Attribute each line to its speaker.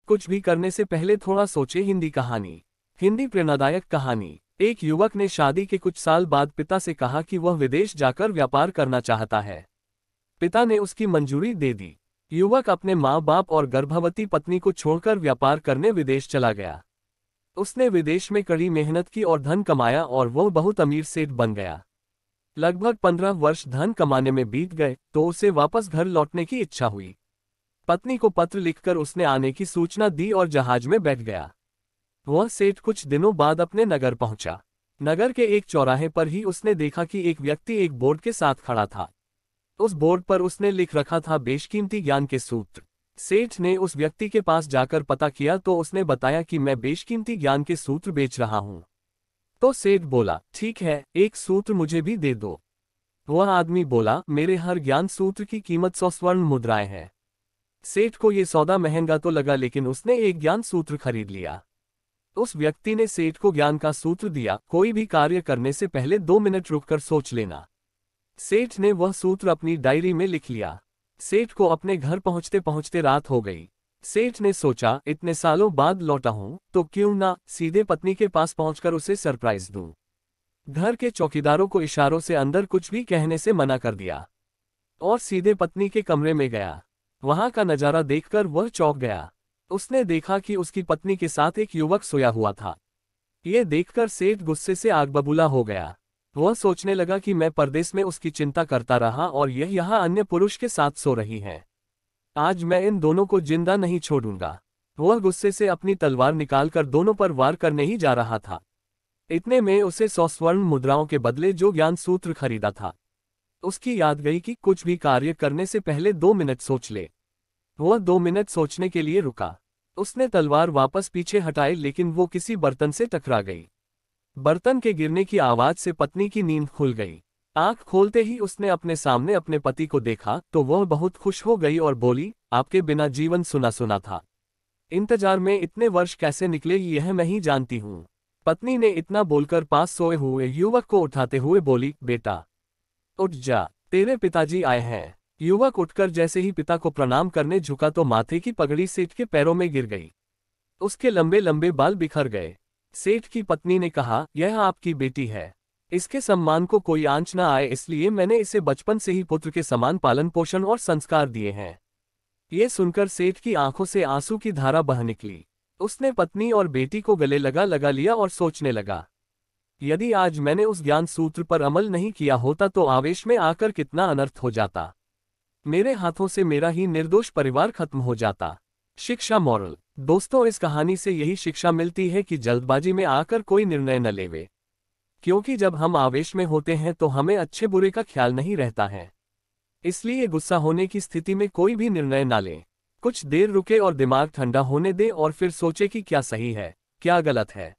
Speaker 1: कुछ भी करने से पहले थोड़ा सोचे। हिंदी कहानी। हिंदी प्रेरणादायक कहानी। एक युवक ने शादी के कुछ साल बाद पिता से कहा कि वह विदेश जाकर व्यापार करना चाहता है। पिता ने उसकी मंजूरी दे दी। युवक अपने माँ बाप और गर्भवती पत्नी को छोड़कर व्यापार करने विदेश चला गया। उसने विदेश में कड़ी मेहनत की और धन कमाया और वह बहुत अमीर सेठ बन गया। लगभग 15 वर्ष धन कमाने में बीत गए तो उसे वापस घर लौटने की इच्छा हुई। पत्नी को पत्र लिखकर उसने आने की सूचना दी और जहाज में बैठ गया। वह सेठ कुछ दिनों बाद अपने नगर पहुंचा। नगर के एक चौराहे पर ही उसने देखा कि एक व्यक्ति एक बोर्ड के साथ खड़ा था। उस बोर्ड पर उसने लिख रखा था बेशकीमती ज्ञान के सूत्र। सेठ ने उस व्यक्ति के पास जाकर पता किया तो उसने बताया कि मैं बेशकीमती ज्ञान के सूत्र बेच रहा हूं। तो सेठ बोला, ठीक है, एक सूत्र मुझे भी दे दो। वह आदमी बोला, मेरे हर ज्ञान सूत्र की कीमत 100 स्वर्ण मुद्राएं है। सेठ को ये सौदा महंगा तो लगा लेकिन उसने एक ज्ञान सूत्र खरीद लिया। उस व्यक्ति ने सेठ को ज्ञान का सूत्र दिया, कोई भी कार्य करने से पहले 2 मिनट रुककर सोच लेना। सेठ ने वह सूत्र अपनी डायरी में लिख लिया। सेठ को अपने घर पहुंचते पहुंचते रात हो गई। सेठ ने सोचा, इतने सालों बाद लौटा हूं तो क्यों ना सीधे पत्नी के पास पहुंचकर उसे सरप्राइज दूं। घर के चौकीदारों को इशारों से अंदर कुछ भी कहने से मना कर दिया और सीधे पत्नी के कमरे में गया। वहां का नजारा देखकर वह चौंक गया। उसने देखा कि उसकी पत्नी के साथ एक युवक सोया हुआ था। यह देखकर सेठ गुस्से से आग बबूला हो गया। वह सोचने लगा कि मैं परदेश में उसकी चिंता करता रहा और यह यहाँ अन्य पुरुष के साथ सो रही है। आज मैं इन दोनों को जिंदा नहीं छोड़ूंगा। वह गुस्से से अपनी तलवार निकालकर दोनों पर वार करने ही जा रहा था। इतने में उसे 100 स्वर्ण मुद्राओं के बदले जो ज्ञान सूत्र खरीदा था उसकी याद गई कि कुछ भी कार्य करने से पहले 2 मिनट सोच ले। वह 2 मिनट सोचने के लिए रुका। उसने तलवार वापस पीछे हटाई लेकिन वो किसी बर्तन से टकरा गई। बर्तन के गिरने की आवाज से पत्नी की नींद खुल गई। आंख खोलते ही उसने अपने सामने अपने पति को देखा तो वह बहुत खुश हो गई और बोली, आपके बिना जीवन सुना सुना था। इंतजार में इतने वर्ष कैसे निकले यह मैं ही जानती हूँ। पत्नी ने इतना बोलकर पास सोए हुए युवक को उठाते हुए बोली, बेटा उठ जा, तेरे पिताजी आए हैं। युवक उठकर जैसे ही पिता को प्रणाम करने झुका तो माथे की पगड़ी सेठ के पैरों में गिर गई। उसके लंबे लंबे बाल बिखर गए। सेठ की पत्नी ने कहा, यह आपकी बेटी है, इसके सम्मान को कोई आंच न आए इसलिए मैंने इसे बचपन से ही पुत्र के समान पालन पोषण और संस्कार दिए हैं। ये सुनकर सेठ की आंखों से आंसू की धारा बह निकली। उसने पत्नी और बेटी को गले लगा लिया और सोचने लगा, यदि आज मैंने उस ज्ञान सूत्र पर अमल नहीं किया होता तो आवेश में आकर कितना अनर्थ हो जाता। मेरे हाथों से मेरा ही निर्दोष परिवार खत्म हो जाता। शिक्षा मॉरल। दोस्तों, इस कहानी से यही शिक्षा मिलती है कि जल्दबाजी में आकर कोई निर्णय न लेवे, क्योंकि जब हम आवेश में होते हैं तो हमें अच्छे बुरे का ख्याल नहीं रहता है। इसलिए गुस्सा होने की स्थिति में कोई भी निर्णय ना लें। कुछ देर रुके और दिमाग ठंडा होने दें और फिर सोचे कि क्या सही है, क्या गलत है।